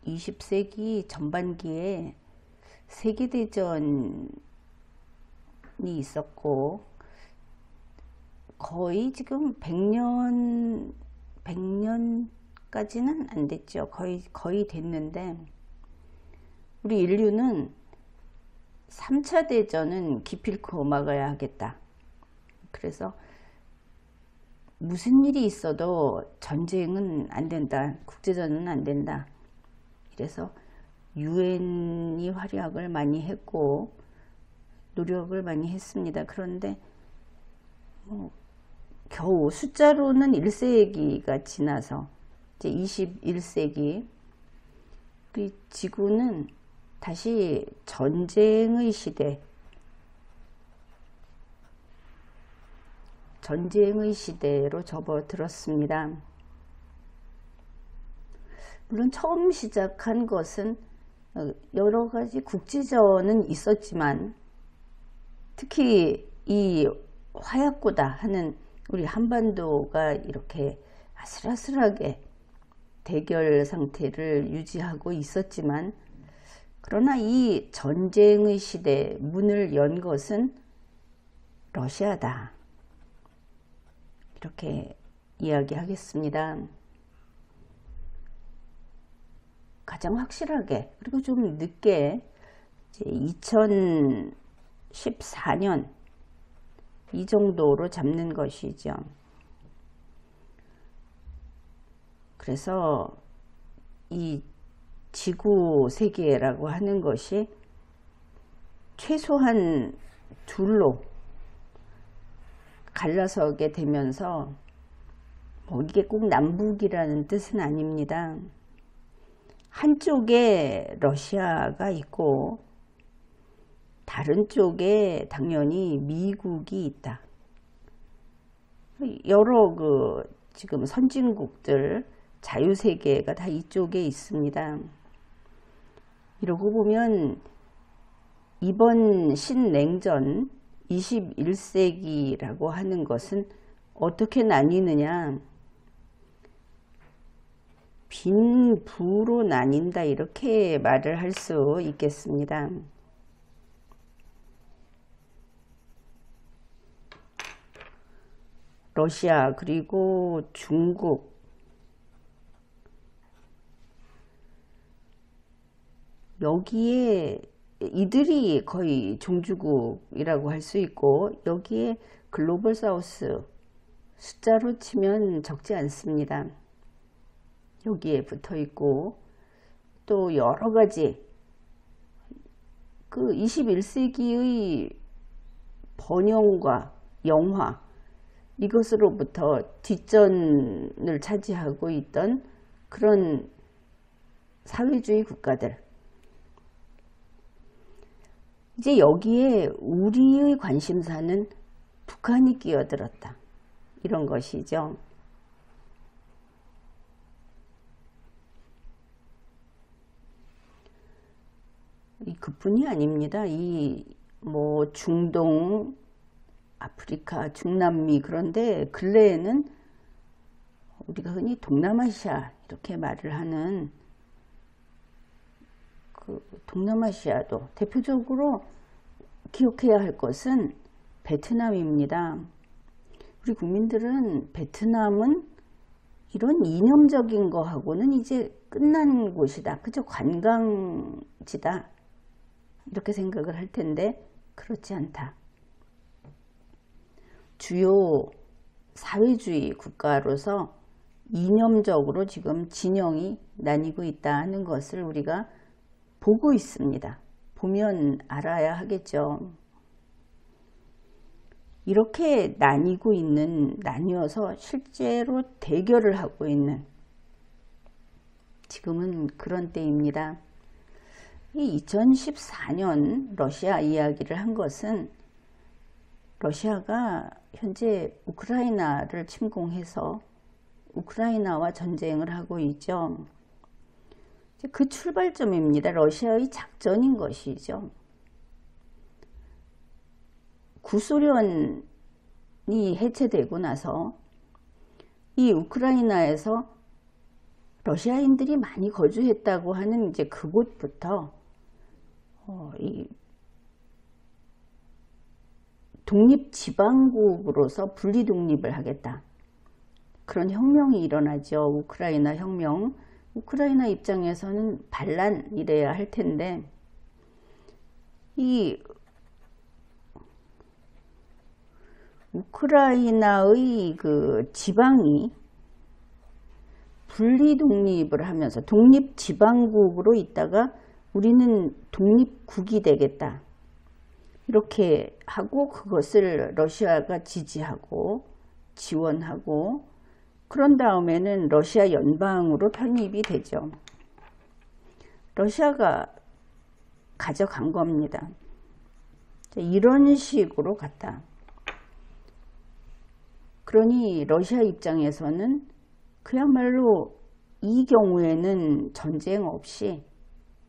20세기 전반기에 세계대전이 있었고, 거의 지금 100년까지는 안 됐죠. 거의 됐는데, 우리 인류는 3차 대전은 기필코 막아야 하겠다. 그래서 무슨 일이 있어도 전쟁은 안 된다. 국제전은 안 된다. 그래서 유엔이 활약을 많이 했고 노력을 많이 했습니다. 그런데 겨우 숫자로는 1세기가 지나서 이제 21세기 우리 지구는 다시 전쟁의 시대로 접어들었습니다. 물론 처음 시작한 것은 여러 가지 국제전은 있었지만 특히 이 화약고다 하는 우리 한반도가 이렇게 아슬아슬하게 대결 상태를 유지하고 있었지만, 그러나 이 전쟁의 시대 문을 연 것은 러시아다. 이렇게 이야기하겠습니다. 가장 확실하게, 그리고 좀 늦게 이제 2014년 이 정도로 잡는 것이죠. 그래서 이 지구 세계라고 하는 것이 최소한 둘로 갈라서게 되면서 이게 꼭 남북이라는 뜻은 아닙니다. 한쪽에 러시아가 있고 다른 쪽에 당연히 미국이 있다. 여러 지금 선진국들 자유세계가 다 이쪽에 있습니다. 이러고 보면 이번 신냉전 21세기라고 하는 것은 어떻게 나뉘느냐, 빈부로 나뉜다, 이렇게 말을 할 수 있겠습니다. 러시아 그리고 중국, 여기에 이들이 거의 종주국이라고 할 수 있고, 여기에 글로벌 사우스 숫자로 치면 적지 않습니다. 여기에 붙어 있고, 또 여러 가지 21세기의 번영과 영화, 이것으로부터 뒷전을 차지하고 있던 그런 사회주의 국가들, 이제 여기에 우리의 관심사는 북한이 끼어들었다, 이런 것이죠. 그뿐이 아닙니다. 중동, 아프리카, 중남미, 그런데 근래에는 우리가 흔히 동남아시아 이렇게 말을 하는 동남아시아도 대표적으로 기억해야 할 것은 베트남입니다. 우리 국민들은 베트남은 이런 이념적인 거하고는 이제 끝난 곳이다, 그저 관광지다, 이렇게 생각을 할 텐데 그렇지 않다. 주요 사회주의 국가로서 이념적으로 지금 진영이 나뉘고 있다는 것을 우리가 보고 있습니다. 보면 알아야 하겠죠. 이렇게 나뉘어서 실제로 대결을 하고 있는 지금은 그런 때입니다. 이 2014년 러시아 이야기를 한 것은 러시아가 현재 우크라이나를 침공해서 우크라이나와 전쟁을 하고 있죠. 그 출발점입니다. 러시아의 작전인 것이죠. 구소련이 해체되고 나서 이 우크라이나에서 러시아인들이 많이 거주했다고 하는 이제 그곳부터 이 독립지방국으로서 분리독립을 하겠다. 그런 혁명이 일어나죠. 우크라이나 혁명. 우크라이나 입장에서는 반란이래야 할 텐데 이 우크라이나의 그 지방이 분리독립을 하면서 독립지방국으로 있다가 우리는 독립국이 되겠다. 이렇게 하고 그것을 러시아가 지지하고 지원하고 그런 다음에는 러시아 연방으로 편입이 되죠. 러시아가 가져간 겁니다. 이런 식으로 갔다. 그러니 러시아 입장에서는 그야말로 이 경우에는 전쟁 없이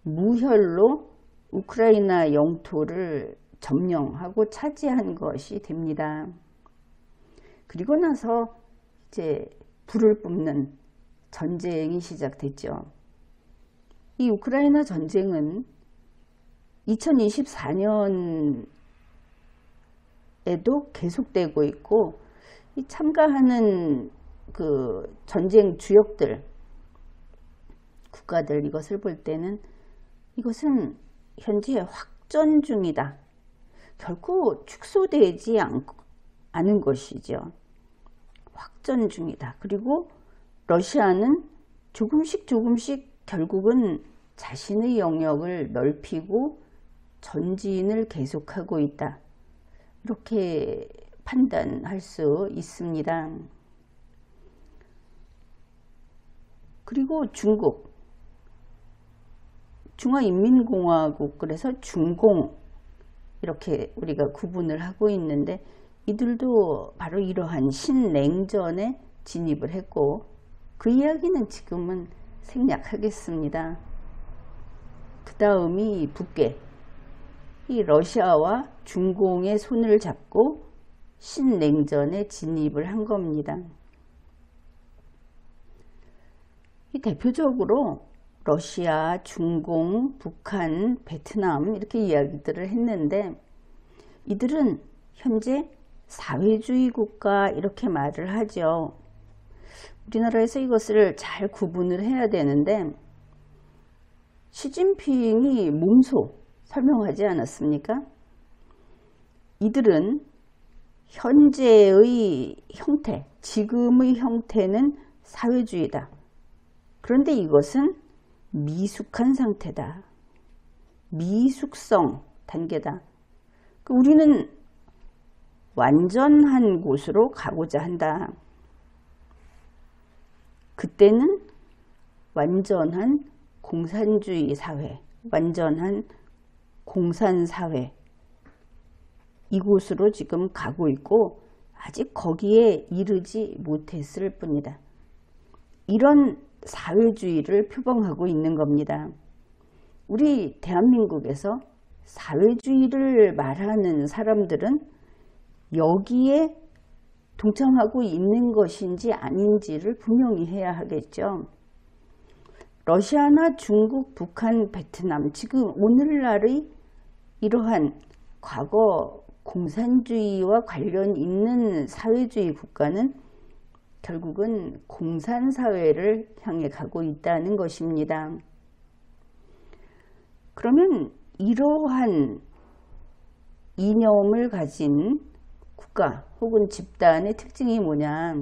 무혈로 우크라이나 영토를 점령하고 차지한 것이 됩니다. 그리고 나서 이제 불을 뿜는 전쟁이 시작됐죠. 이 우크라이나 전쟁은 2024년에도 계속되고 있고 이 참가하는 그 전쟁 주역들, 국가들 이것을 볼 때는 이것은 현재 확전 중이다. 결코 축소되지 않은 것이죠. 확전 중이다. 그리고 러시아는 조금씩 결국은 자신의 영역을 넓히고 전진을 계속하고 있다. 이렇게 판단할 수 있습니다. 그리고 중국, 중화인민공화국, 그래서 중공 이렇게 우리가 구분을 하고 있는데 이들도 바로 이러한 신냉전에 진입을 했고 그 이야기는 지금은 생략하겠습니다. 그 다음이 북계, 이 러시아와 중공의 손을 잡고 신냉전에 진입을 한 겁니다. 이 대표적으로 러시아, 중공, 북한, 베트남 이렇게 이야기들을 했는데 이들은 현재 사회주의 국가 이렇게 말을 하죠. 우리나라에서 이것을 잘 구분을 해야 되는데 시진핑이 몸소 설명하지 않았습니까? 이들은 현재의 형태, 지금의 형태는 사회주의다. 그런데 이것은 미숙한 상태다. 미숙성 단계다. 우리는 완전한 곳으로 가고자 한다. 그때는 완전한 공산주의 사회, 완전한 공산사회 이곳으로 지금 가고 있고 아직 거기에 이르지 못했을 뿐이다. 이런 사회주의를 표방하고 있는 겁니다. 우리 대한민국에서 사회주의를 말하는 사람들은 여기에 동참하고 있는 것인지 아닌지를 분명히 해야 하겠죠. 러시아나 중국, 북한, 베트남, 지금 오늘날의 이러한 과거 공산주의와 관련 있는 사회주의 국가는 결국은 공산사회를 향해 가고 있다는 것입니다. 그러면 이러한 이념을 가진 국가 혹은 집단의 특징이 뭐냐?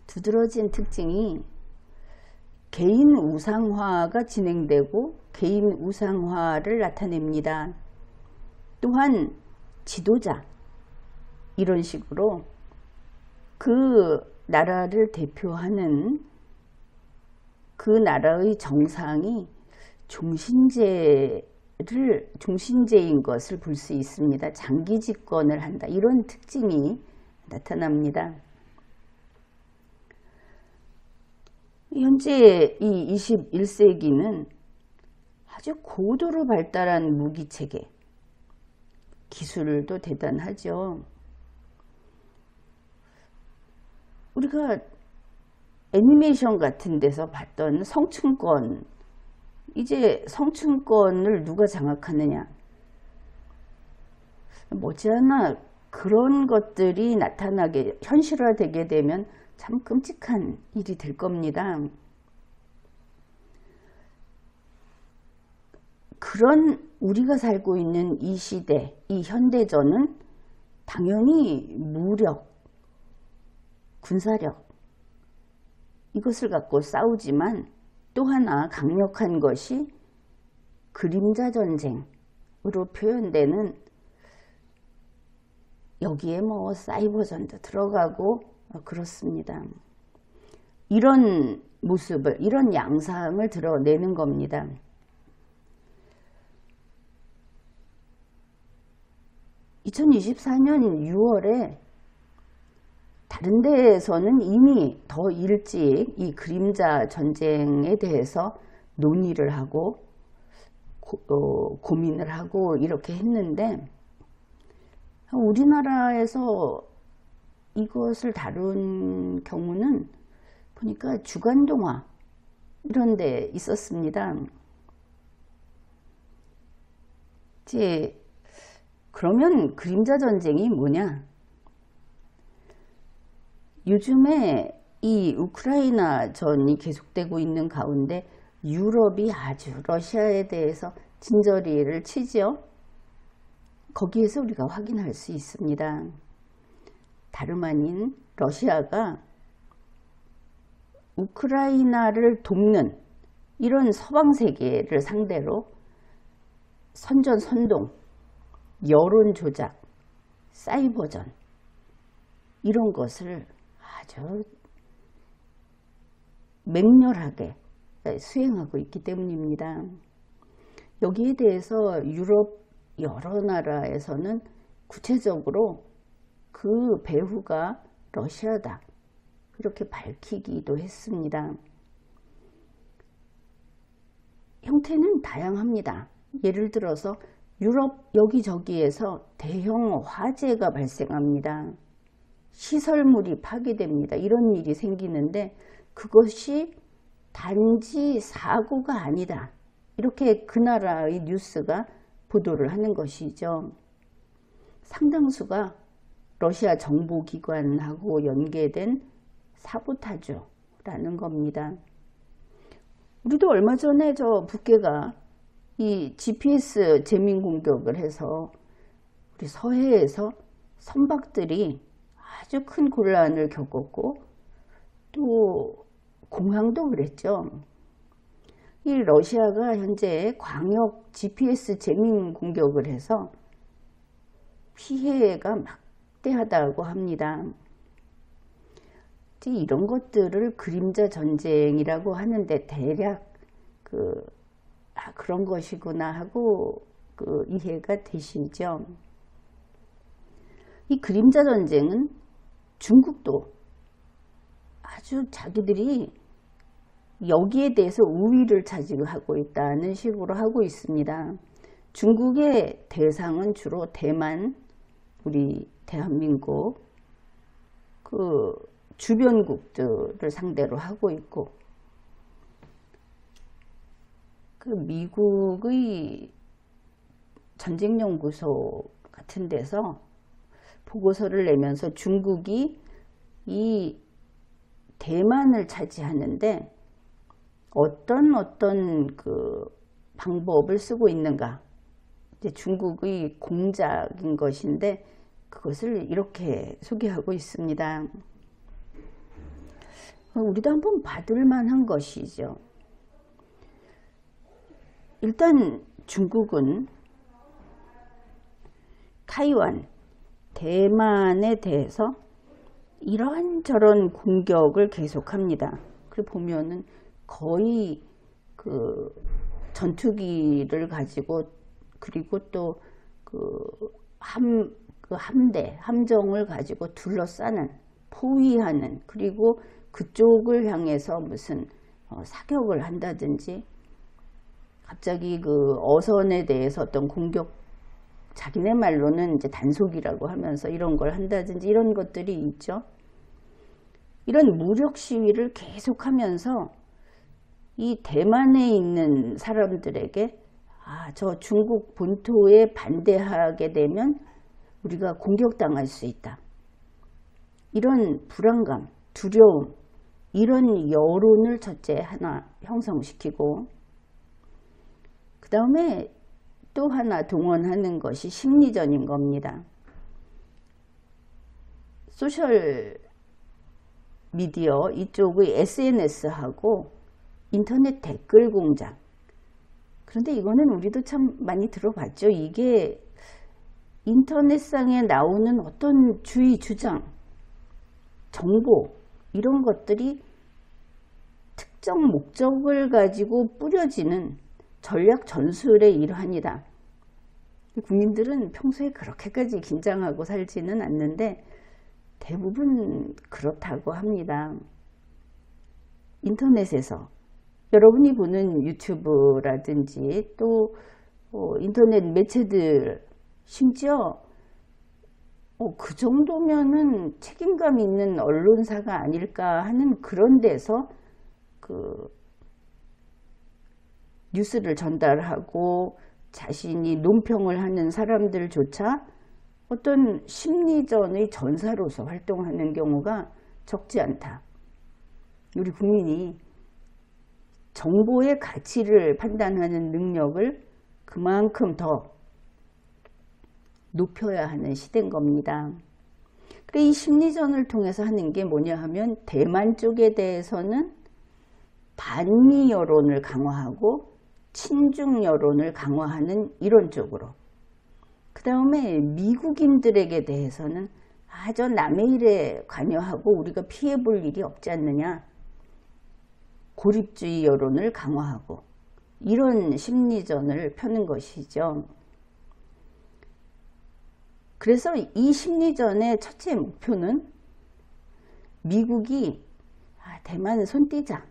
두드러진 특징이 개인 우상화가 진행되고 개인 우상화를 나타냅니다. 또한 지도자 이런 식으로 그 나라를 대표하는 그 나라의 정상이 종신제인 것을 볼 수 있습니다. 장기 집권을 한다. 이런 특징이 나타납니다. 현재 이 21세기는 아주 고도로 발달한 무기체계, 기술도 대단하죠. 우리가 애니메이션 같은 데서 봤던 성층권, 이제 성층권을 누가 장악하느냐. 머지않아 그런 것들이 나타나게, 현실화되게 되면 참 끔찍한 일이 될 겁니다. 그런 우리가 살고 있는 이 시대, 이 현대전은 당연히 무력, 군사력, 이것을 갖고 싸우지만 또 하나 강력한 것이 그림자 전쟁으로 표현되는, 여기에 뭐 사이버전도 들어가고 그렇습니다. 이런 모습을, 이런 양상을 드러내는 겁니다. (2024년 6월에) 다른 데에서는 이미 더 일찍 이 그림자 전쟁에 대해서 논의를 하고 고민을 하고 이렇게 했는데, 우리나라에서 이것을 다룬 경우는 보니까 주간동화 이런 데 있었습니다. 이제 그러면 그림자 전쟁이 뭐냐? 요즘에 이 우크라이나 전이 계속되고 있는 가운데 유럽이 아주 러시아에 대해서 진저리를 치지요. 거기에서 우리가 확인할 수 있습니다. 다름 아닌 러시아가 우크라이나를 돕는 이런 서방 세계를 상대로 선전선동, 여론 조작, 사이버전, 이런 것을 아주 맹렬하게 수행하고 있기 때문입니다. 여기에 대해서 유럽 여러 나라에서는 구체적으로 그 배후가 러시아다, 이렇게 밝히기도 했습니다. 형태는 다양합니다. 예를 들어서 유럽 여기저기에서 대형 화재가 발생합니다. 시설물이 파괴됩니다. 이런 일이 생기는데 그것이 단지 사고가 아니다, 이렇게 그 나라의 뉴스가 보도를 하는 것이죠. 상당수가 러시아 정보기관하고 연계된 사보타주라는 겁니다. 우리도 얼마 전에 저 북괴가 이 GPS 재민 공격을 해서 우리 서해에서 선박들이 아주 큰 곤란을 겪었고, 또 공항도 그랬죠. 이 러시아가 현재 광역 GPS 재민 공격을 해서 피해가 막대하다고 합니다. 이런 것들을 그림자 전쟁이라고 하는데 대략 그런 것이구나 하고 이해가 되시죠. 이 그림자 전쟁은 중국도 아주 자기들이 여기에 대해서 우위를 차지하고 있다는 식으로 하고 있습니다. 중국의 대상은 주로 대만, 우리 대한민국, 그 주변국들을 상대로 하고 있고, 그 미국의 전쟁연구소 같은 데서 보고서를 내면서 중국이 이 대만을 차지하는데 어떤 그 방법을 쓰고 있는가, 이제 중국의 공작인 것인데 그것을 이렇게 소개하고 있습니다. 우리도 한번 받을 만한 것이죠. 일단 중국은 타이완, 대만에 대해서 이런저런 공격을 계속합니다. 그리고 보면은 거의 그 전투기를 가지고, 그리고 또 함정을 가지고 둘러싸는, 포위하는, 그리고 그쪽을 향해서 무슨 사격을 한다든지, 갑자기 그 어선에 대해서 어떤 공격, 자기네 말로는 이제 단속이라고 하면서 이런 걸 한다든지, 이런 것들이 있죠. 이런 무력 시위를 계속하면서 이 대만에 있는 사람들에게 저 중국 본토에 반대하게 되면 우리가 공격당할 수 있다. 이런 불안감, 두려움, 이런 여론을 첫째 하나 형성시키고, 그 다음에 또 하나 동원하는 것이 심리전인 겁니다. 소셜 미디어 이쪽의 SNS하고 인터넷 댓글 공장. 그런데 이거는 우리도 참 많이 들어봤죠. 이게 인터넷상에 나오는 어떤 주의 주장, 정보, 이런 것들이 특정 목적을 가지고 뿌려지는 전략 전술의 일환이다. 국민들은 평소에 그렇게까지 긴장하고 살지는 않는데 대부분 그렇다고 합니다. 인터넷에서 여러분이 보는 유튜브라든지 또 인터넷 매체들, 심지어 그 정도면은 책임감 있는 언론사가 아닐까 하는 그런 데서 그 뉴스를 전달하고 자신이 논평을 하는 사람들조차 어떤 심리전의 전사로서 활동하는 경우가 적지 않다. 우리 국민이 정보의 가치를 판단하는 능력을 그만큼 더 높여야 하는 시대인 겁니다. 그래, 이 심리전을 통해서 하는 게 뭐냐 하면 대만 쪽에 대해서는 반미 여론을 강화하고 친중 여론을 강화하는 이런 쪽으로, 그 다음에 미국인들에게 대해서는 저 남의 일에 관여하고 우리가 피해 볼 일이 없지 않느냐, 고립주의 여론을 강화하고 이런 심리전을 펴는 것이죠. 그래서 이 심리전의 첫째 목표는 미국이 대만 손 떼자,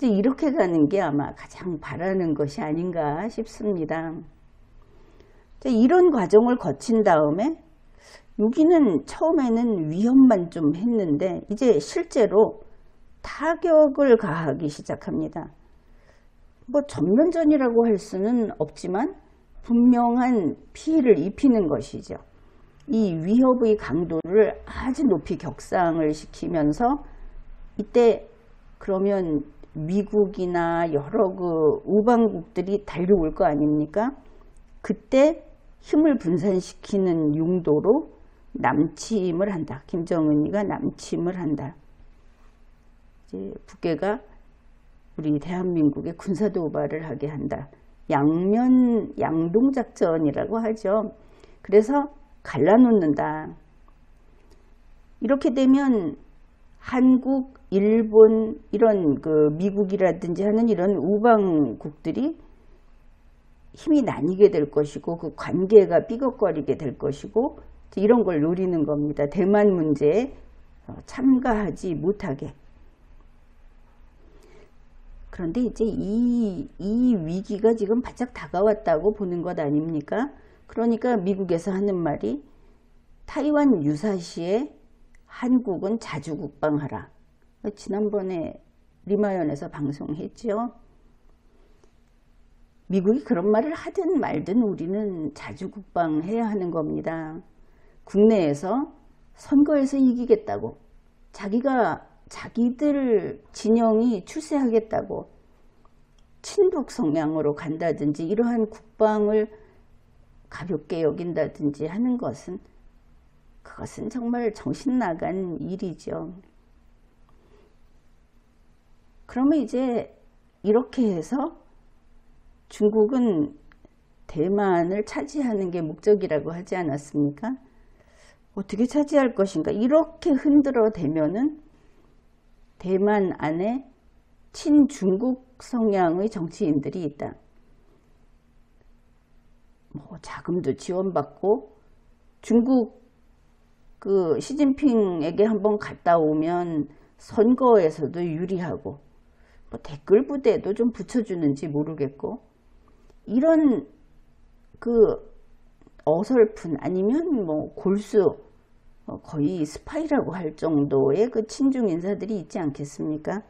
이렇게 가는 게 아마 가장 바라는 것이 아닌가 싶습니다. 이런 과정을 거친 다음에 여기는 처음에는 위협만 좀 했는데 이제 실제로 타격을 가하기 시작합니다. 전면전이라고 할 수는 없지만 분명한 피해를 입히는 것이죠. 이 위협의 강도를 아주 높이 격상을 시키면서 이때 그러면 미국이나 여러 그 우방국들이 달려올 거 아닙니까? 그때 힘을 분산시키는 용도로 남침을 한다. 김정은이가 남침을 한다. 이제 북괴가 우리 대한민국에 군사 도발을 하게 한다. 양동작전이라고 하죠. 그래서 갈라놓는다. 이렇게 되면 한국, 일본, 이런 그 미국이라든지 하는 이런 우방국들이 힘이 나뉘게 될 것이고 그 관계가 삐걱거리게 될 것이고 이런 걸 노리는 겁니다. 대만 문제에 참가하지 못하게. 그런데 이제 이 위기가 지금 바짝 다가왔다고 보는 것 아닙니까? 그러니까 미국에서 하는 말이 타이완 유사시에 한국은 자주 국방하라. 지난번에 리마연에서 방송했죠. 미국이 그런 말을 하든 말든 우리는 자주 국방해야 하는 겁니다. 국내에서 선거에서 이기겠다고, 자기들 진영이 출세하겠다고 친북 성향으로 간다든지 이러한 국방을 가볍게 여긴다든지 하는 것은 그것은 정말 정신 나간 일이죠. 그러면 이제 이렇게 해서 중국은 대만을 차지하는 게 목적이라고 하지 않았습니까? 어떻게 차지할 것인가? 이렇게 흔들어 대면은 대만 안에 친중국 성향의 정치인들이 있다. 자금도 지원받고 중국 그 시진핑에게 한번 갔다 오면 선거에서도 유리하고 댓글 부대도 좀 붙여주는지 모르겠고 이런 그 어설픈 아니면 골수 거의 스파이라고 할 정도의 그 친중 인사들이 있지 않겠습니까?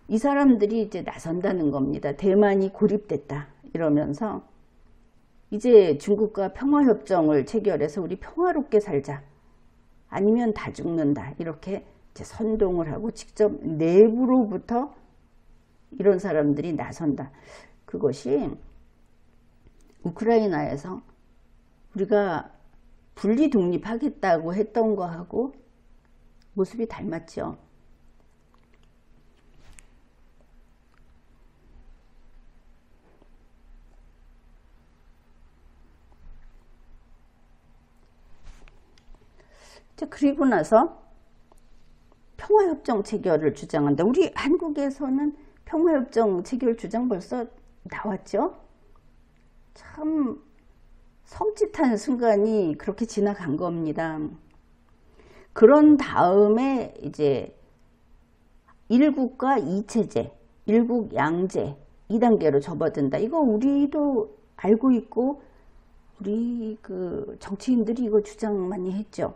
이 사람들이 이제 나선다는 겁니다. 대만이 고립됐다 이러면서 이제 중국과 평화협정을 체결해서 우리 평화롭게 살자, 아니면 다 죽는다, 이렇게 이제 선동을 하고 직접 내부로부터 이런 사람들이 나선다. 그것이 우크라이나에서 우리가 분리 독립하겠다고 했던 거하고 모습이 닮았죠. 그리고 나서 평화협정 체결을 주장한다. 우리 한국에서는 평화협정 체결 주장 벌써 나왔죠. 참 섬찟한 순간이 그렇게 지나간 겁니다. 그런 다음에 이제 일국과 이체제, 일국 양제 2단계로 접어든다. 이거 우리도 알고 있고 우리 그 정치인들이 이거 주장 많이 했죠.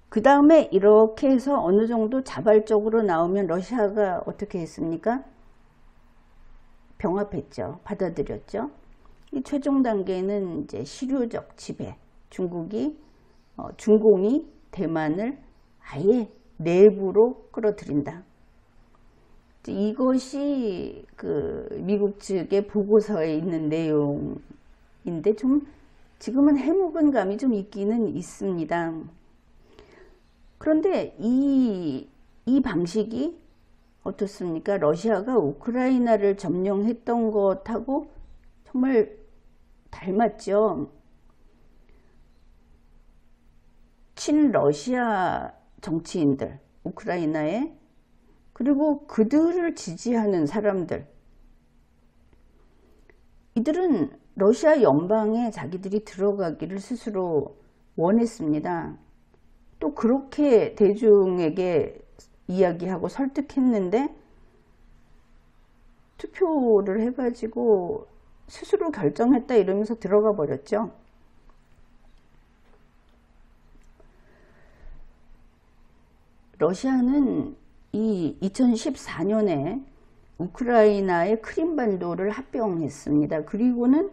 그 다음에 이렇게 해서 어느 정도 자발적으로 나오면 러시아가 어떻게 했습니까? 병합했죠. 받아들였죠. 이 최종 단계는 이제 실효적 지배. 중공이 대만을 아예 내부로 끌어들인다. 이것이 그 미국 측의 보고서에 있는 내용인데 좀 지금은 해묵은 감이 좀 있기는 있습니다. 그런데 이 방식이 어떻습니까? 러시아가 우크라이나를 점령했던 것하고 정말 닮았죠. 친러시아 정치인들, 우크라이나에, 그리고 그들을 지지하는 사람들, 이들은 러시아 연방에 자기들이 들어가기를 스스로 원했습니다. 또 그렇게 대중에게 이야기하고 설득했는데 투표를 해가지고 스스로 결정했다 이러면서 들어가 버렸죠. 러시아는 이 2014년에 우크라이나의 크림반도를 합병했습니다. 그리고는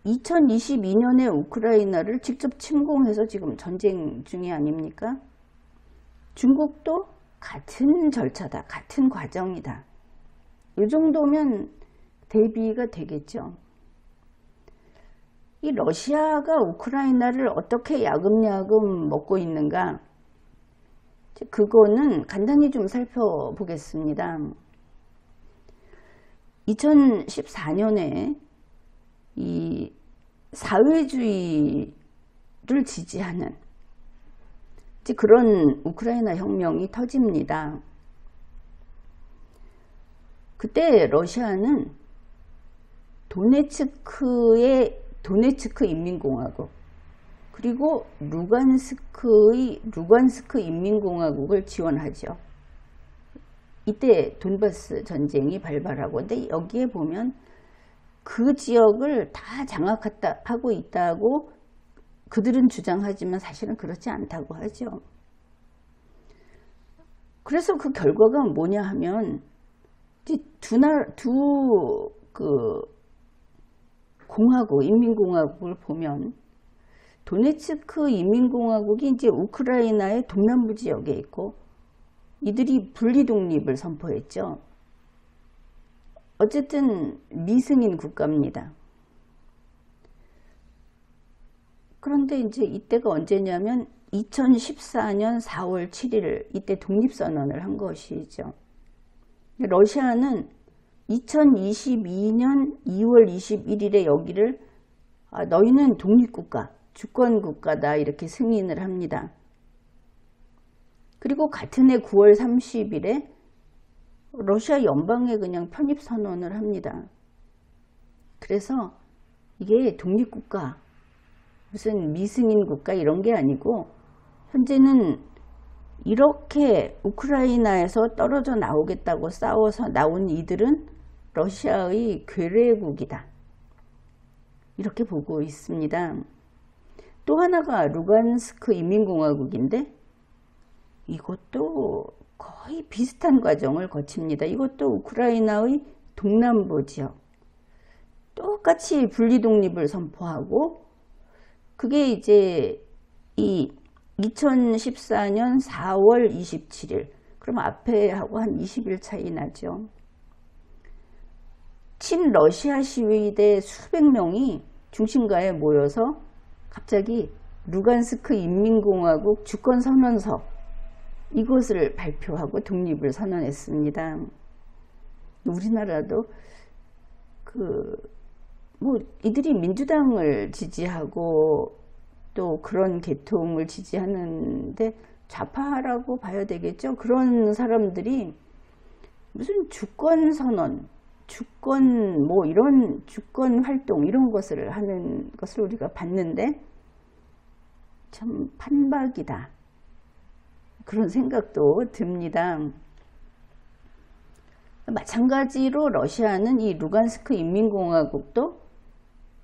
2022년에 우크라이나를 직접 침공해서 지금 전쟁 중이 아닙니까? 중국도 같은 절차다, 같은 과정이다. 이 정도면 대비가 되겠죠. 이 러시아가 우크라이나를 어떻게 야금야금 먹고 있는가? 그거는 간단히 좀 살펴보겠습니다. 2014년에 이 사회주의를 지지하는 그런 우크라이나 혁명이 터집니다. 그때 러시아는 도네츠크 인민공화국, 그리고 루간스크 인민공화국을 지원하죠. 이때 돈바스 전쟁이 발발하고, 근데 여기에 보면 그 지역을 다 장악하고 있다고 그들은 주장하지만 사실은 그렇지 않다고 하죠. 그래서 그 결과가 뭐냐 하면 인민공화국을 보면 도네츠크 인민공화국이 이제 우크라이나의 동남부 지역에 있고 이들이 분리 독립을 선포했죠. 어쨌든 미승인 국가입니다. 그런데 이제 이때가 언제냐면 2014년 4월 7일 이때 독립선언을 한 것이죠. 러시아는 2022년 2월 21일에 여기를 너희는 독립국가, 주권국가다 이렇게 승인을 합니다. 그리고 같은 해 9월 30일에 러시아 연방에 그냥 편입선언을 합니다. 그래서 이게 독립국가, 무슨 미승인 국가 이런 게 아니고 현재는 이렇게 우크라이나에서 떨어져 나오겠다고 싸워서 나온 이들은 러시아의 괴뢰국이다. 이렇게 보고 있습니다. 또 하나가 루간스크 인민공화국인데 이것도 거의 비슷한 과정을 거칩니다. 이것도 우크라이나의 동남부 지역. 똑같이 분리독립을 선포하고 그게 이제 이 2014년 4월 27일 그럼 앞에 하고 한 20일 차이 나죠. 친러시아 시위대 수백 명이 중심가에 모여서 갑자기 루간스크 인민공화국 주권선언서 이것을 발표하고 독립을 선언했습니다. 우리나라도 이들이 민주당을 지지하고 또 그런 계통을 지지하는데 좌파라고 봐야 되겠죠. 그런 사람들이 무슨 주권선언, 주권 이런 주권 활동 이런 것을 하는 것을 우리가 봤는데 참 판박이다. 그런 생각도 듭니다. 마찬가지로 러시아는 이 루간스크 인민공화국도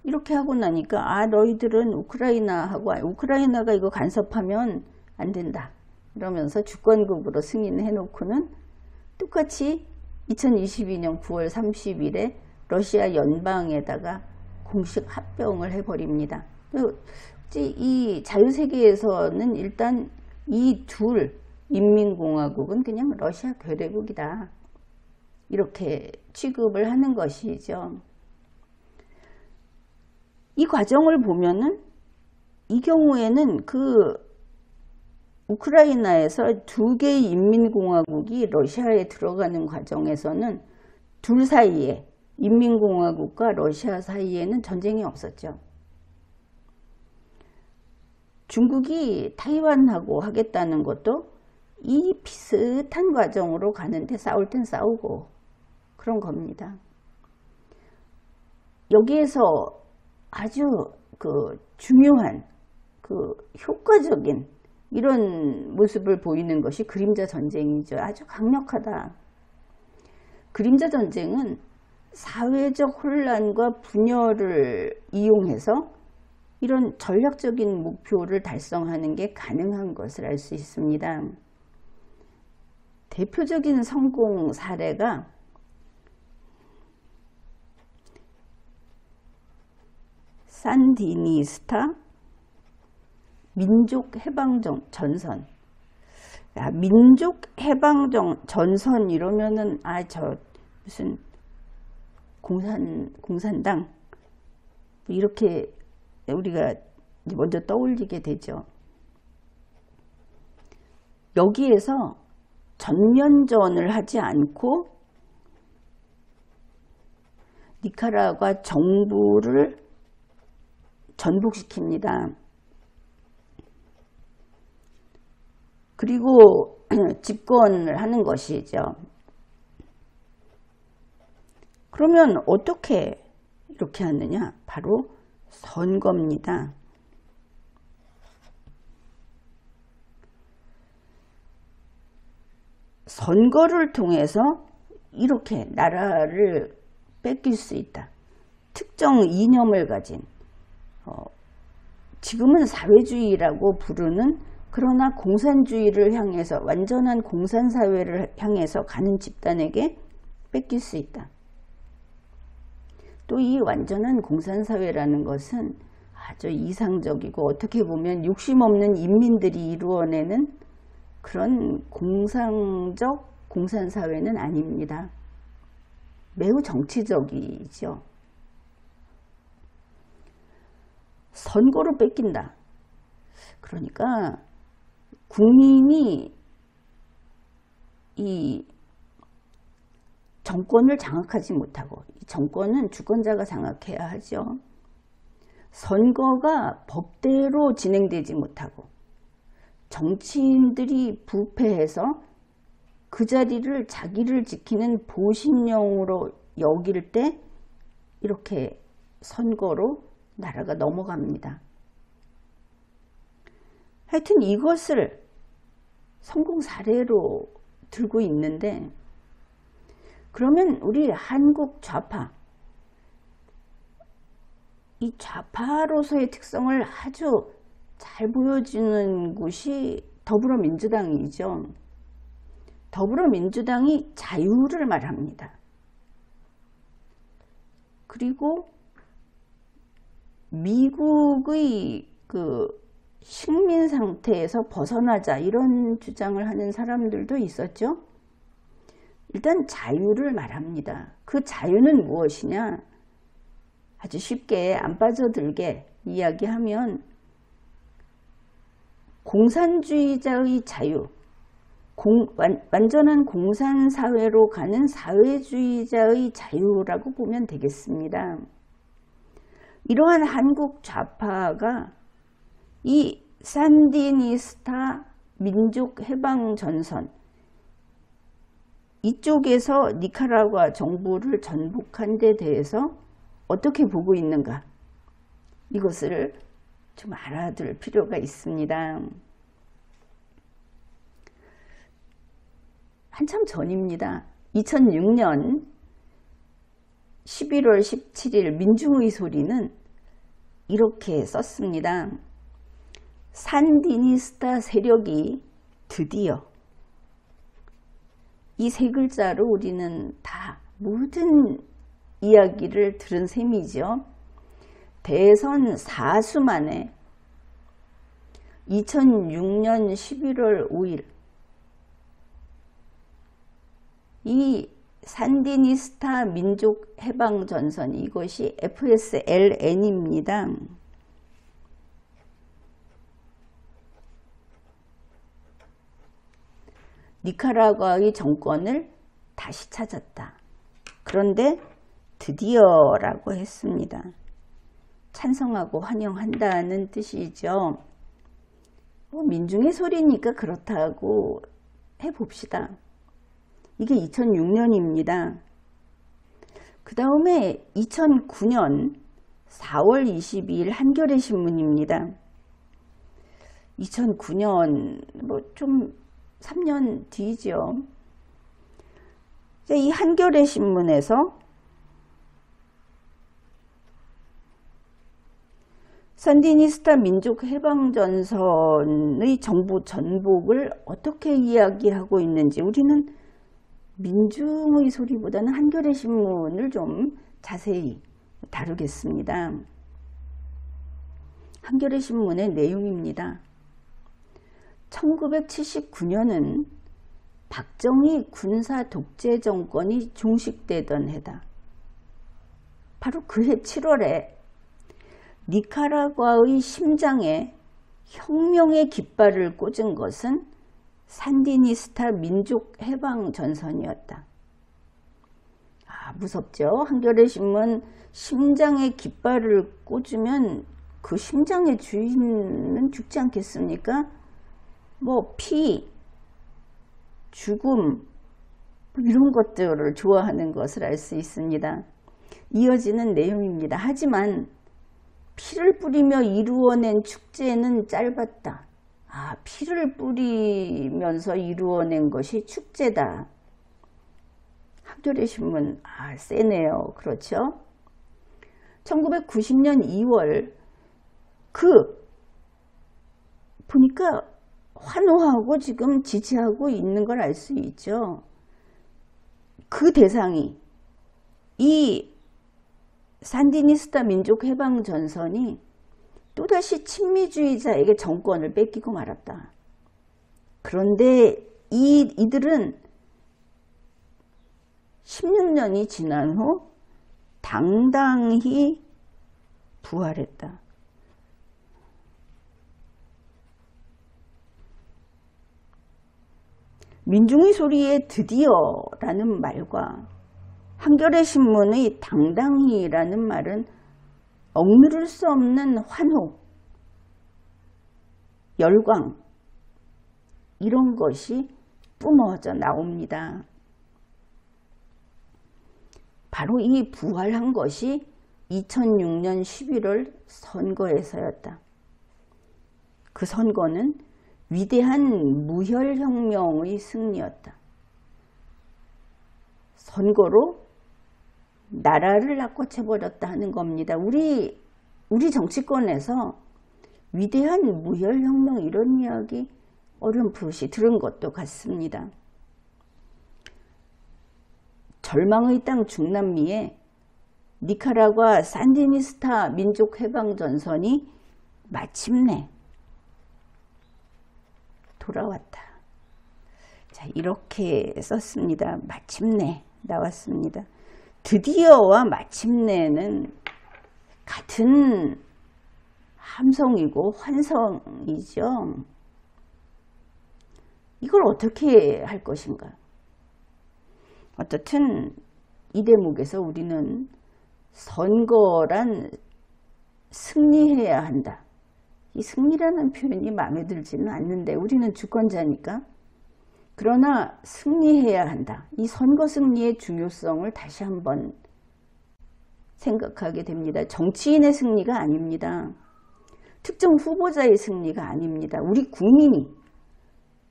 이렇게 하고 나니까 너희들은 우크라이나가 이거 간섭하면 안 된다. 그러면서 주권국으로 승인해 놓고는 똑같이 2022년 9월 30일에 러시아 연방에다가 공식 합병을 해버립니다. 이 자유세계에서는 일단 이 둘 인민공화국은 그냥 러시아 괴뢰국이다. 이렇게 취급을 하는 것이죠. 이 과정을 보면은 이 경우에는 우크라이나에서 두 개의 인민공화국이 러시아에 들어가는 과정에서는 둘 사이에 인민공화국과 러시아 사이에는 전쟁이 없었죠. 중국이 타이완하고 하겠다는 것도 이 비슷한 과정으로 가는데 싸울 땐 싸우고 그런 겁니다. 여기에서 아주 중요한 효과적인 이런 모습을 보이는 것이 그림자 전쟁이죠. 아주 강력하다. 그림자 전쟁은 사회적 혼란과 분열을 이용해서 이런 전략적인 목표를 달성하는 게 가능한 것을 알 수 있습니다. 대표적인 성공 사례가 산디니스타 민족해방전선. 민족해방전선 이러면은 무슨 공산당 이렇게 우리가 먼저 떠올리게 되죠. 여기에서 전면전을 하지 않고 니카라과 정부를 전복시킵니다. 그리고 집권을 하는 것이죠. 그러면 어떻게 이렇게 하느냐? 바로 선거입니다. 선거를 통해서 이렇게 나라를 뺏길 수 있다. 특정 이념을 가진 지금은 사회주의라고 부르는 그러나 공산주의를 향해서 완전한 공산사회를 향해서 가는 집단에게 뺏길 수 있다. 또 이 완전한 공산사회라는 것은 아주 이상적이고 어떻게 보면 욕심 없는 인민들이 이루어내는 그런 공상적 공산사회는 아닙니다. 매우 정치적이죠. 선거로 뺏긴다. 그러니까 국민이 이 정권을 장악하지 못하고, 이 정권은 주권자가 장악해야 하죠. 선거가 법대로 진행되지 못하고 정치인들이 부패해서 그 자리를 자기를 지키는 보신령으로 여길 때 이렇게 선거로 나라가 넘어갑니다. 하여튼 이것을 성공 사례로 들고 있는데, 그러면 우리 한국 좌파, 이 좌파로서의 특성을 아주 잘 보여주는 곳이 더불어민주당이죠. 더불어민주당이 자유를 말합니다. 그리고 미국의 그 식민 상태에서 벗어나자 이런 주장을 하는 사람들도 있었죠. 일단 자유를 말합니다. 그 자유는 무엇이냐? 아주 쉽게 안 빠져들게 이야기하면 공산주의자의 자유, 완전한 공산사회로 가는 사회주의자의 자유라고 보면 되겠습니다. 이러한 한국 좌파가 이 산디니스타 민족해방전선 이쪽에서 니카라과 정부를 전복한 데 대해서 어떻게 보고 있는가? 이것을 좀 알아둘 필요가 있습니다. 한참 전입니다. 2006년 11월 17일 민중의 소리는 이렇게 썼습니다. 산디니스타 세력이 드디어, 이 세 글자로 우리는 다 모든 이야기를 들은 셈이죠. 대선 4수 만에 2006년 11월 5일 이 산디니스타 민족해방전선, 이것이 FSLN입니다. 니카라과의 정권을 다시 찾았다. 그런데 드디어라고 했습니다. 찬성하고 환영한다는 뜻이죠. 민중의 소리니까 그렇다고 해봅시다. 이게 2006년입니다. 그 다음에 2009년 4월 22일 한겨레 신문입니다. 2009년 좀 3년 뒤죠. 이 한겨레 신문에서 산디니스타 민족해방전선의 정부 전복을 어떻게 이야기하고 있는지, 우리는 민중의 소리보다는 한겨레 신문을 좀 자세히 다루겠습니다. 한겨레 신문의 내용입니다. 1979년은 박정희 군사 독재 정권이 종식되던 해다. 바로 그해 7월에 니카라과의 심장에 혁명의 깃발을 꽂은 것은 산디니스타 민족해방전선이었다. 무섭죠? 한겨레 신문 심장에 깃발을 꽂으면 그 심장의 주인은 죽지 않겠습니까? 피, 죽음, 이런 것들을 좋아하는 것을 알 수 있습니다. 이어지는 내용입니다. 하지만 피를 뿌리며 이루어낸 축제는 짧았다. 피를 뿌리면서 이루어낸 것이 축제다. 한겨레 신문, 세네요. 그렇죠? 1990년 2월 보니까 환호하고 지금 지지하고 있는 걸 알 수 있죠. 그 대상이 이 산디니스타 민족해방전선이 또다시 친미주의자에게 정권을 뺏기고 말았다. 그런데 이들은 16년이 지난 후 당당히 부활했다. 민중의 소리에 드디어라는 말과 한겨레 신문의 당당히라는 말은 억누를 수 없는 환호, 열광, 이런 것이 뿜어져 나옵니다. 바로 이 부활한 것이 2006년 11월 선거에서였다. 그 선거는 위대한 무혈혁명의 승리였다. 선거로 나라를 낚아채버렸다 하는 겁니다. 우리 정치권에서 위대한 무혈혁명 이런 이야기 어렴풋이 들은 것도 같습니다. 절망의 땅 중남미에 니카라과 산디니스타 민족해방전선이 마침내 돌아왔다. 자, 이렇게 썼습니다. 마침내 나왔습니다. 드디어와 마침내는 같은 함성이고 환성이죠. 이걸 어떻게 할 것인가? 어떻든 이 대목에서 우리는 선거란 승리해야 한다. 이 승리라는 표현이 마음에 들지는 않는데 우리는 주권자니까. 그러나 승리해야 한다. 이 선거 승리의 중요성을 다시 한번 생각하게 됩니다. 정치인의 승리가 아닙니다. 특정 후보자의 승리가 아닙니다. 우리 국민이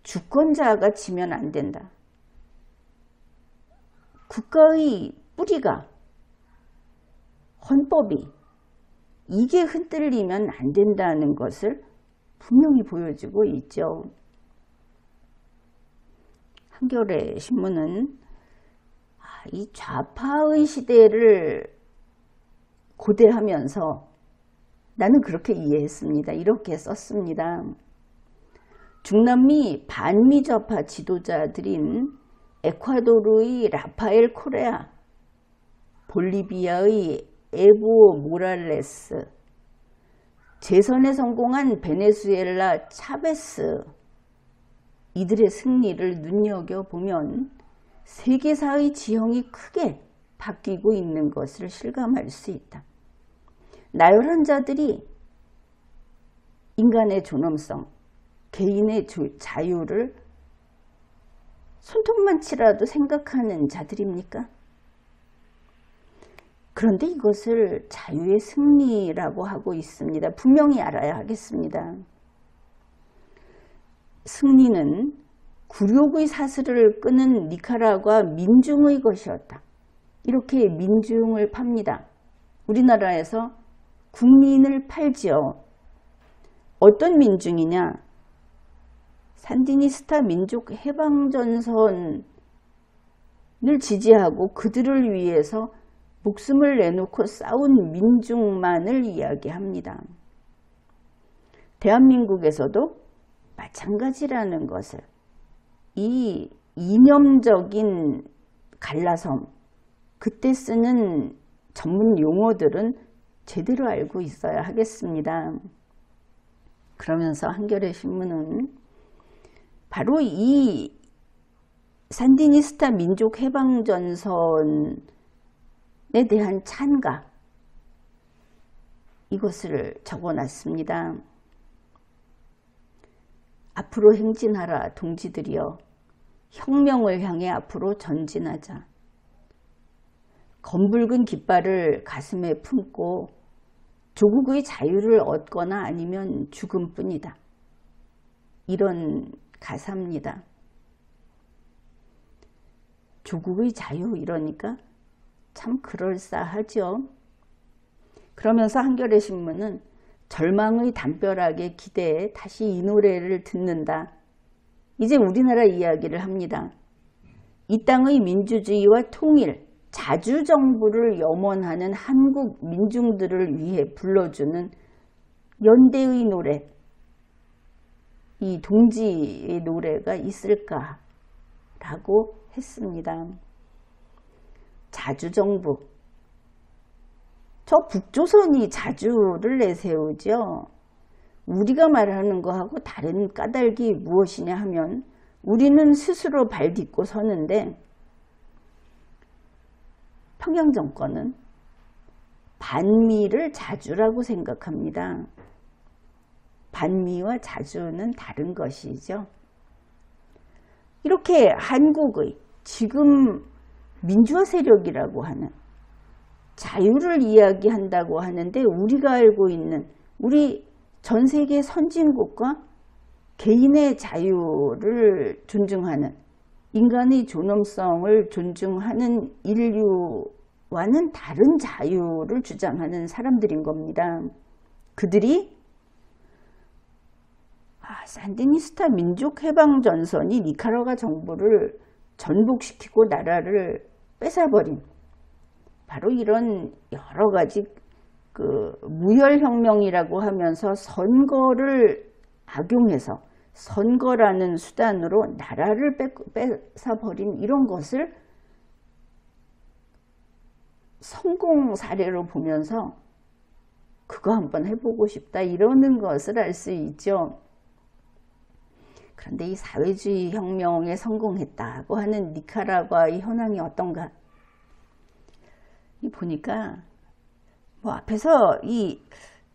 주권자가 지면 안 된다. 국가의 뿌리가 헌법이 이게 흔들리면 안 된다는 것을 분명히 보여주고 있죠. 한겨레 신문은 이 좌파의 시대를 고대하면서 나는 그렇게 이해했습니다. 이렇게 썼습니다. 중남미 반미 좌파 지도자들인 에콰도르의 라파엘 코레아, 볼리비아의 에보 모랄레스, 재선에 성공한 베네수엘라 차베스, 이들의 승리를 눈여겨보면 세계사의 지형이 크게 바뀌고 있는 것을 실감할 수 있다. 나열한 자들이 인간의 존엄성, 개인의 자유를 손톱만 치라도 생각하는 자들입니까? 그런데 이것을 자유의 승리라고 하고 있습니다. 분명히 알아야 하겠습니다. 승리는 굴욕의 사슬을 끄는 니카라과 민중의 것이었다. 이렇게 민중을 팝니다. 우리나라에서 국민을 팔지요. 어떤 민중이냐? 산디니스타 민족 해방전선을 지지하고 그들을 위해서 목숨을 내놓고 싸운 민중만을 이야기합니다. 대한민국에서도 마찬가지라는 것을, 이 이념적인 갈라섬, 그때 쓰는 전문 용어들은 제대로 알고 있어야 하겠습니다. 그러면서 한겨레 신문은 바로 이 산디니스타 민족 해방전선에 대한 찬가, 이것을 적어놨습니다. 앞으로 행진하라 동지들이여, 혁명을 향해 앞으로 전진하자. 검붉은 깃발을 가슴에 품고 조국의 자유를 얻거나 아니면 죽음뿐이다. 이런 가사입니다. 조국의 자유 이러니까 참 그럴싸하죠. 그러면서 한겨레 신문은 절망의 담벼락에 기대해 다시 이 노래를 듣는다. 이제 우리나라 이야기를 합니다. 이 땅의 민주주의와 통일, 자주정부를 염원하는 한국 민중들을 위해 불러주는 연대의 노래, 이 동지의 노래가 있을까라고 했습니다. 자주정부, 저 북조선이 자주를 내세우죠. 우리가 말하는 거하고 다른 까닭이 무엇이냐 하면 우리는 스스로 발 딛고 서는데 평양정권은 반미를 자주라고 생각합니다. 반미와 자주는 다른 것이죠. 이렇게 한국의 지금 민주화 세력이라고 하는 자유를 이야기한다고 하는데 우리가 알고 있는 우리 전 세계 선진국과 개인의 자유를 존중하는 인간의 존엄성을 존중하는 인류와는 다른 자유를 주장하는 사람들인 겁니다. 그들이 산디니스타 민족해방전선이 니카라과 정부를 전복시키고 나라를 뺏어버린 바로 이런 여러 가지 무혈혁명이라고 하면서 선거를 악용해서 선거라는 수단으로 나라를 뺏어버린 이런 것을 성공 사례로 보면서 그거 한번 해보고 싶다 이러는 것을 알 수 있죠. 그런데 이 사회주의 혁명에 성공했다고 하는 니카라과의 현황이 어떤가? 보니까 앞에서 이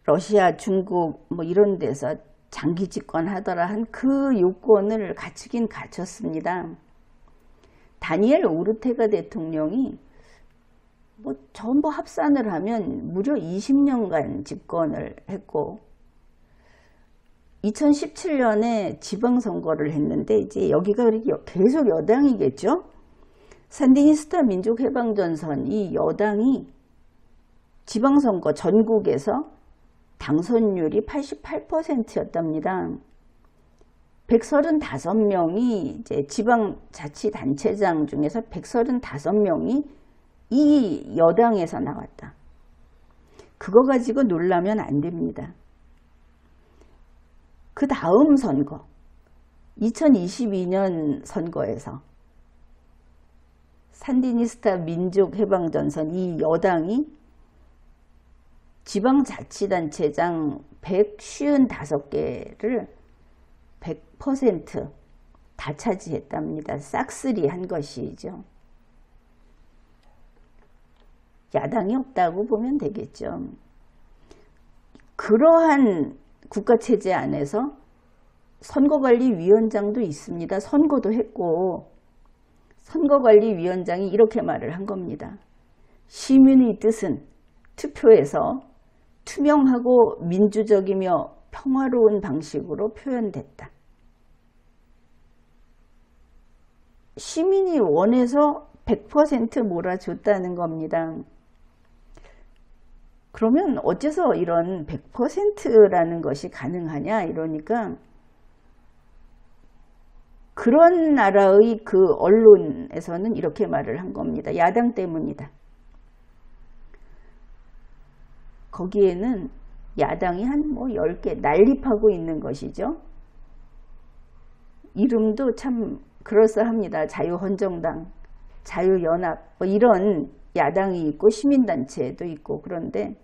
러시아, 중국 이런 데서 장기 집권하더라 한 그 요건을 갖추긴 갖췄습니다. 다니엘 오르테가 대통령이 전부 합산을 하면 무려 20년간 집권을 했고 2017년에 지방선거를 했는데 이제 여기가 계속 여당이겠죠. 산디니스타 민족해방전선 이 여당이 지방선거 전국에서 당선율이 88%였답니다. 135명이 이제 지방자치단체장 중에서 135명이 이 여당에서 나왔다. 그거 가지고 놀라면 안 됩니다. 그 다음 선거 2022년 선거에서 산디니스타 민족해방전선 이 여당이 지방자치단체장 155개를 100% 다 차지했답니다. 싹쓸이 한 것이죠. 야당이 없다고 보면 되겠죠. 그러한 국가체제 안에서 선거관리위원장도 있습니다. 선거도 했고 선거관리위원장이 이렇게 말을 한 겁니다. 시민의 뜻은 투표에서 투명하고 민주적이며 평화로운 방식으로 표현됐다. 시민이 원해서 100% 몰아줬다는 겁니다. 그러면 어째서 이런 100%라는 것이 가능하냐 이러니까 그런 나라의 그 언론에서는 이렇게 말을 한 겁니다. 야당 때문이다. 거기에는 야당이 한 10개 난립하고 있는 것이죠. 이름도 참 그럴싸합니다. 자유헌정당, 자유연합 이런 야당이 있고 시민단체도 있고 그런데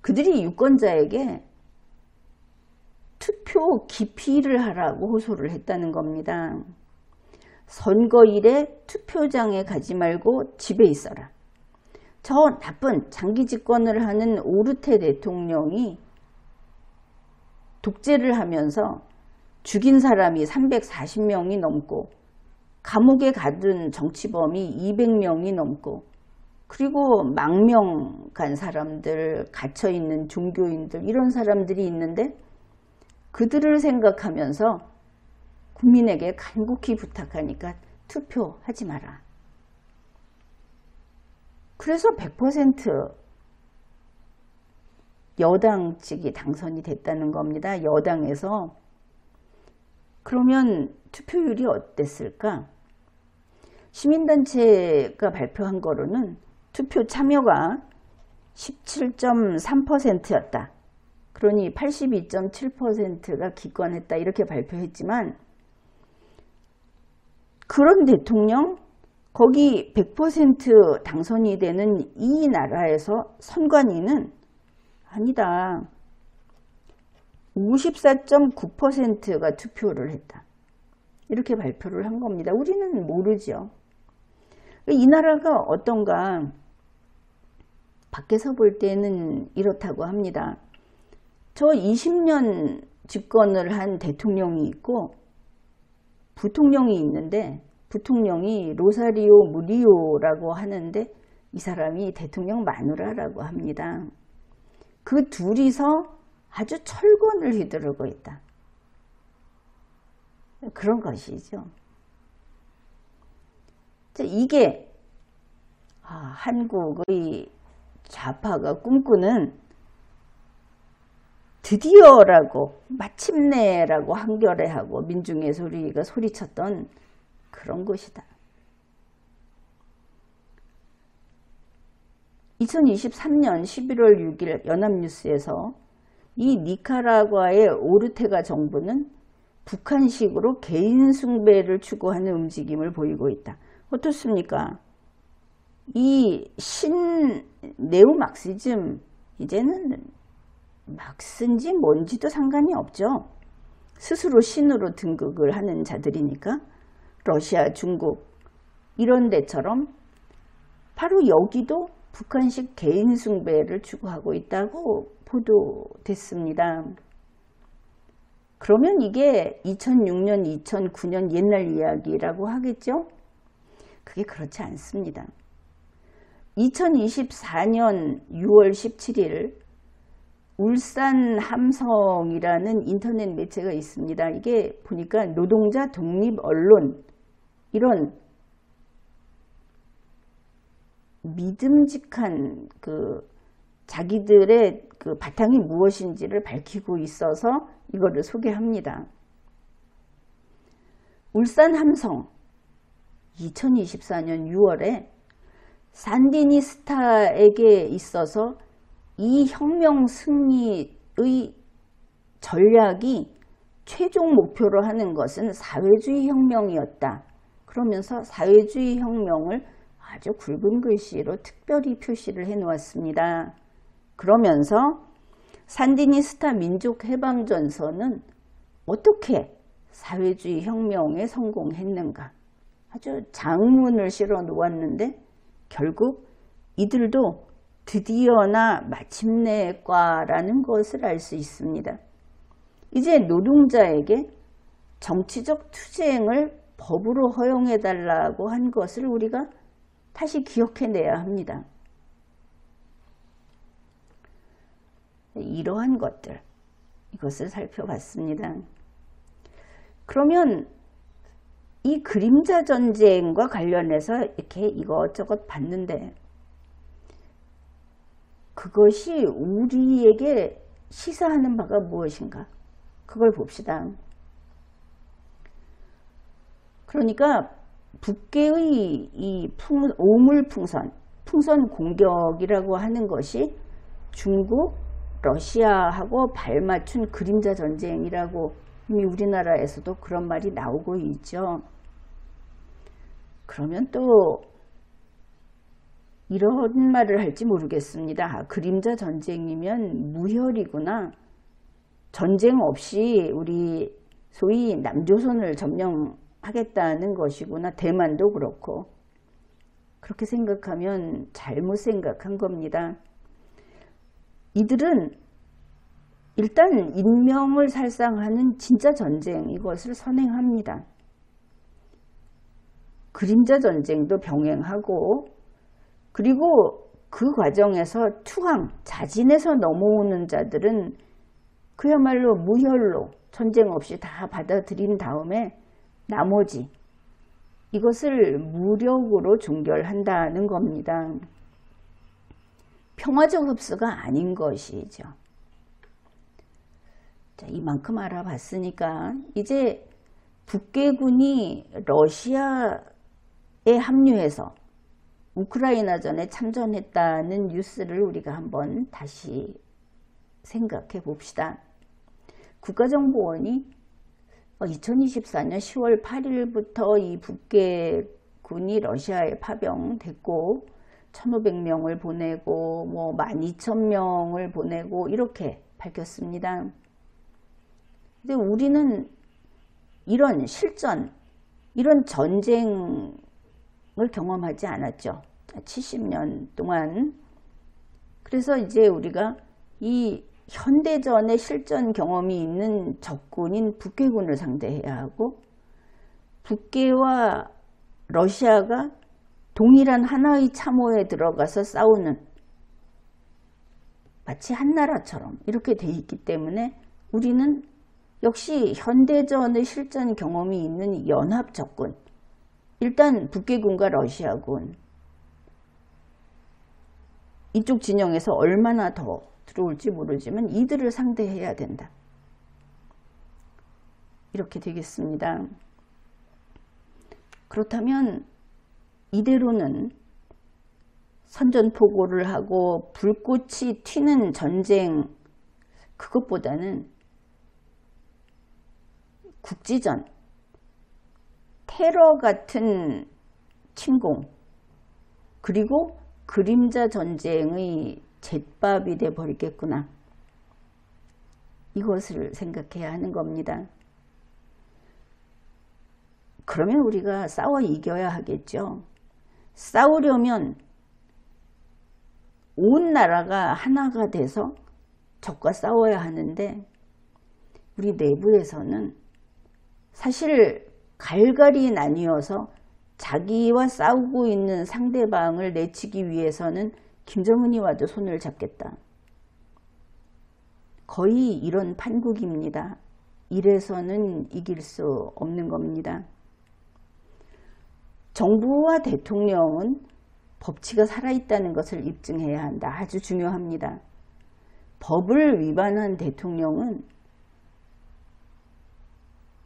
그들이 유권자에게 투표 기피를 하라고 호소를 했다는 겁니다. 선거일에 투표장에 가지 말고 집에 있어라. 저 나쁜 장기 집권을 하는 오르테 대통령이 독재를 하면서 죽인 사람이 340명이 넘고 감옥에 가둔 정치범이 200명이 넘고 그리고 망명 간 사람들, 갇혀있는 종교인들 이런 사람들이 있는데 그들을 생각하면서 국민에게 간곡히 부탁하니까 투표하지 마라. 그래서 100% 여당 측이 당선이 됐다는 겁니다. 여당에서. 그러면 투표율이 어땠을까? 시민단체가 발표한 거로는 투표 참여가 17.3%였다. 그러니 82.7%가 기권했다 이렇게 발표했지만 그런 대통령 거기 100% 당선이 되는 이 나라에서 선관위는 아니다. 54.9%가 투표를 했다. 이렇게 발표를 한 겁니다. 우리는 모르죠. 이 나라가 어떤가 밖에서 볼 때는 이렇다고 합니다. 저 20년 집권을 한 대통령이 있고 부통령이 있는데 부통령이 로사리오 무리오라고 하는데 이 사람이 대통령 마누라라고 합니다. 그 둘이서 아주 철권을 휘두르고 있다. 그런 것이죠. 이게 한국의 좌파가 꿈꾸는 드디어라고 마침내라고 한겨레하고 민중의 소리가 소리쳤던 그런 것이다. 2023년 11월 6일 연합뉴스에서 이 니카라과의 오르테가 정부는 북한식으로 개인 숭배를 추구하는 움직임을 보이고 있다. 어떻습니까? 이 신 네오막시즘, 이제는 막슨지 뭔지도 상관이 없죠. 스스로 신으로 등극을 하는 자들이니까. 러시아, 중국 이런 데처럼 바로 여기도 북한식 개인 숭배를 추구하고 있다고 보도됐습니다. 그러면 이게 2006년, 2009년 옛날 이야기라고 하겠죠? 그게 그렇지 않습니다. 2024년 6월 17일 울산 함성이라는 인터넷 매체가 있습니다. 이게 보니까 노동자 독립 언론, 이런 믿음직한 자기들의 바탕이 무엇인지를 밝히고 있어서 이거를 소개합니다. 울산 함성 2024년 6월에 산디니스타에게 있어서 이 혁명 승리의 전략이 최종 목표로 하는 것은 사회주의 혁명이었다. 그러면서 사회주의 혁명을 아주 굵은 글씨로 특별히 표시를 해 놓았습니다. 그러면서 산디니스타 민족해방전선은 어떻게 사회주의 혁명에 성공했는가, 아주 장문을 실어 놓았는데 결국 이들도 드디어나 마침내과라는 것을 알 수 있습니다. 이제 노동자에게 정치적 투쟁을 법으로 허용해달라고 한 것을 우리가 다시 기억해내야 합니다. 이러한 것들, 이것을 살펴봤습니다. 그러면 이 그림자 전쟁과 관련해서 이렇게 이것저것 봤는데 그것이 우리에게 시사하는 바가 무엇인가? 그걸 봅시다. 그러니까 북괴의 이 오물풍선, 풍선 공격이라고 하는 것이 중국, 러시아하고 발맞춘 그림자 전쟁이라고 이미 우리나라에서도 그런 말이 나오고 있죠. 그러면 또 이런 말을 할지 모르겠습니다. 그림자 전쟁이면 무혈이구나. 전쟁 없이 우리 소위 남조선을 점령하겠다는 것이구나. 대만도 그렇고. 그렇게 생각하면 잘못 생각한 겁니다. 이들은 일단 인명을 살상하는 진짜 전쟁, 이것을 선행합니다. 그림자 전쟁도 병행하고, 그리고 그 과정에서 투항, 자진해서 넘어오는 자들은 그야말로 무혈로 전쟁 없이 다 받아들인 다음에 나머지 이것을 무력으로 종결한다는 겁니다. 평화적 흡수가 아닌 것이죠. 자, 이만큼 알아봤으니까 이제 북괴군이 러시아에 합류해서 우크라이나전에 참전했다는 뉴스를 우리가 한번 다시 생각해 봅시다. 국가정보원이 2024년 10월 8일부터 이 북괴군이 러시아에 파병됐고 1,500명을 보내고 12,000명을 보내고 이렇게 밝혔습니다. 근데 우리는 이런 실전, 이런 전쟁을 경험하지 않았죠. 70년 동안. 그래서 이제 우리가 이 현대전의 실전 경험이 있는 적군인 북괴군을 상대해야 하고, 북괴와 러시아가 동일한 하나의 참호에 들어가서 싸우는, 마치 한 나라처럼 이렇게 돼 있기 때문에 우리는 역시 현대전의 실전 경험이 있는 연합 적군, 일단 북괴군과 러시아군, 이쪽 진영에서 얼마나 더 들어올지 모르지만 이들을 상대해야 된다. 이렇게 되겠습니다. 그렇다면 이대로는 선전포고를 하고 불꽃이 튀는 전쟁, 그것보다는 국지전, 테러 같은 침공, 그리고 그림자 전쟁의 잿밥이 돼 버리겠구나. 이것을 생각해야 하는 겁니다. 그러면 우리가 싸워 이겨야 하겠죠. 싸우려면 온 나라가 하나가 돼서 적과 싸워야 하는데 우리 내부에서는 사실 갈갈이 나뉘어서 자기와 싸우고 있는 상대방을 내치기 위해서는 김정은이 와도 손을 잡겠다. 거의 이런 판국입니다. 이래서는 이길 수 없는 겁니다. 정부와 대통령은 법치가 살아있다는 것을 입증해야 한다. 아주 중요합니다. 법을 위반한 대통령은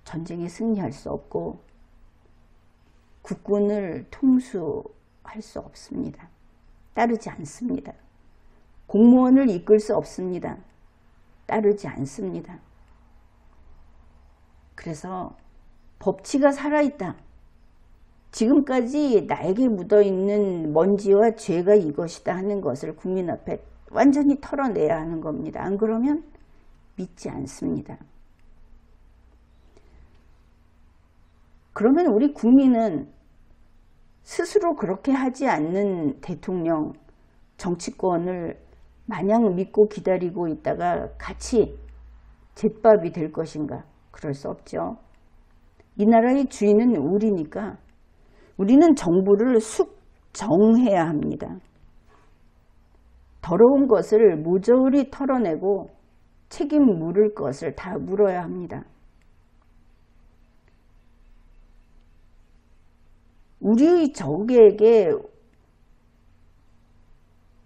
전쟁에 승리할 수 없고 국군을 통수할 수 없습니다. 따르지 않습니다. 공무원을 이끌 수 없습니다. 따르지 않습니다. 그래서 법치가 살아있다. 지금까지 나에게 묻어있는 먼지와 죄가 이것이다 하는 것을 국민 앞에 완전히 털어내야 하는 겁니다. 안 그러면 믿지 않습니다. 그러면 우리 국민은 스스로 그렇게 하지 않는 대통령, 정치권을 마냥 믿고 기다리고 있다가 같이 잿밥이 될 것인가? 그럴 수 없죠. 이 나라의 주인은 우리니까 우리는 정부를 숙정해야 합니다. 더러운 것을 모조리 털어내고 책임 물을 것을 다 물어야 합니다. 우리의 적에게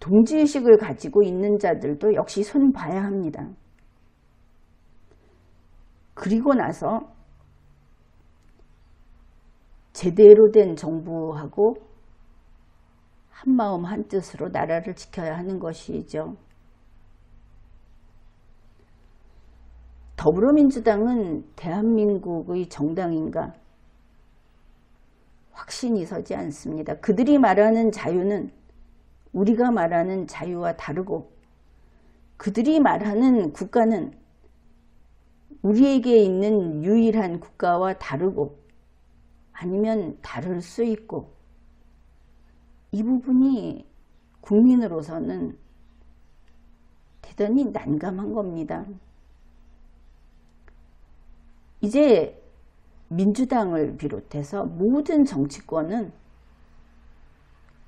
동지의식을 가지고 있는 자들도 역시 손 봐야 합니다. 그리고 나서 제대로 된 정부하고 한마음 한뜻으로 나라를 지켜야 하는 것이죠. 더불어민주당은 대한민국의 정당인가? 확신이 서지 않습니다. 그들이 말하는 자유는 우리가 말하는 자유와 다르고 그들이 말하는 국가는 우리에게 있는 유일한 국가와 다르고 아니면 다를 수 있고 이 부분이 국민으로서는 대단히 난감한 겁니다. 이제 민주당을 비롯해서 모든 정치권은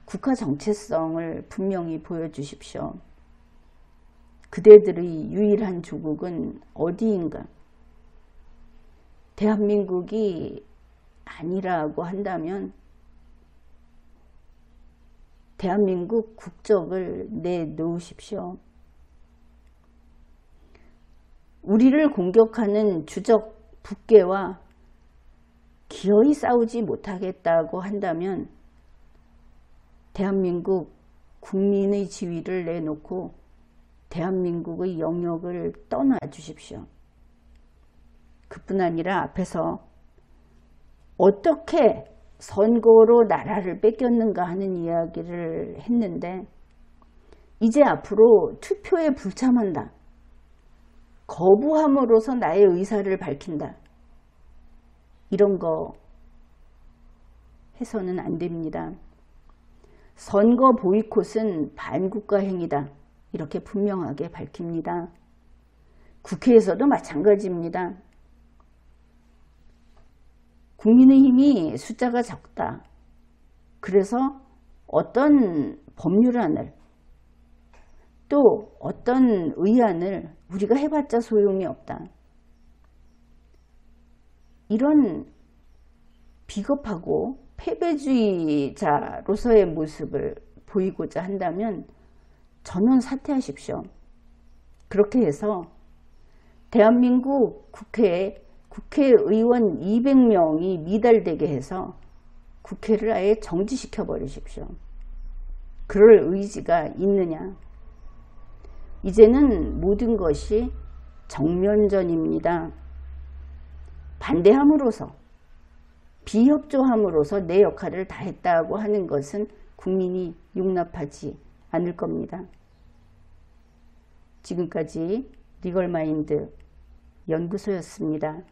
국가 정체성을 분명히 보여주십시오. 그대들의 유일한 조국은 어디인가? 대한민국이 아니라고 한다면 대한민국 국적을 내놓으십시오. 우리를 공격하는 주적 북괴와 기어이 싸우지 못하겠다고 한다면 대한민국 국민의 지위를 내놓고 대한민국의 영역을 떠나 주십시오. 그뿐 아니라 앞에서 어떻게 선거로 나라를 뺏겼는가 하는 이야기를 했는데 이제 앞으로 투표에 불참한다. 거부함으로써 나의 의사를 밝힌다. 이런 거 해서는 안 됩니다. 선거 보이콧은 반국가 행위다. 이렇게 분명하게 밝힙니다. 국회에서도 마찬가지입니다. 국민의힘이 숫자가 적다. 그래서 어떤 법률안을 또 어떤 의안을 우리가 해봤자 소용이 없다. 이런 비겁하고 패배주의자로서의 모습을 보이고자 한다면 전원 사퇴하십시오. 그렇게 해서 대한민국 국회에 국회의원 200명이 미달되게 해서 국회를 아예 정지시켜 버리십시오. 그럴 의지가 있느냐? 이제는 모든 것이 정면전입니다. 반대함으로써, 비협조함으로써 내 역할을 다했다고 하는 것은 국민이 용납하지 않을 겁니다. 지금까지 리걸마인드 연구소였습니다.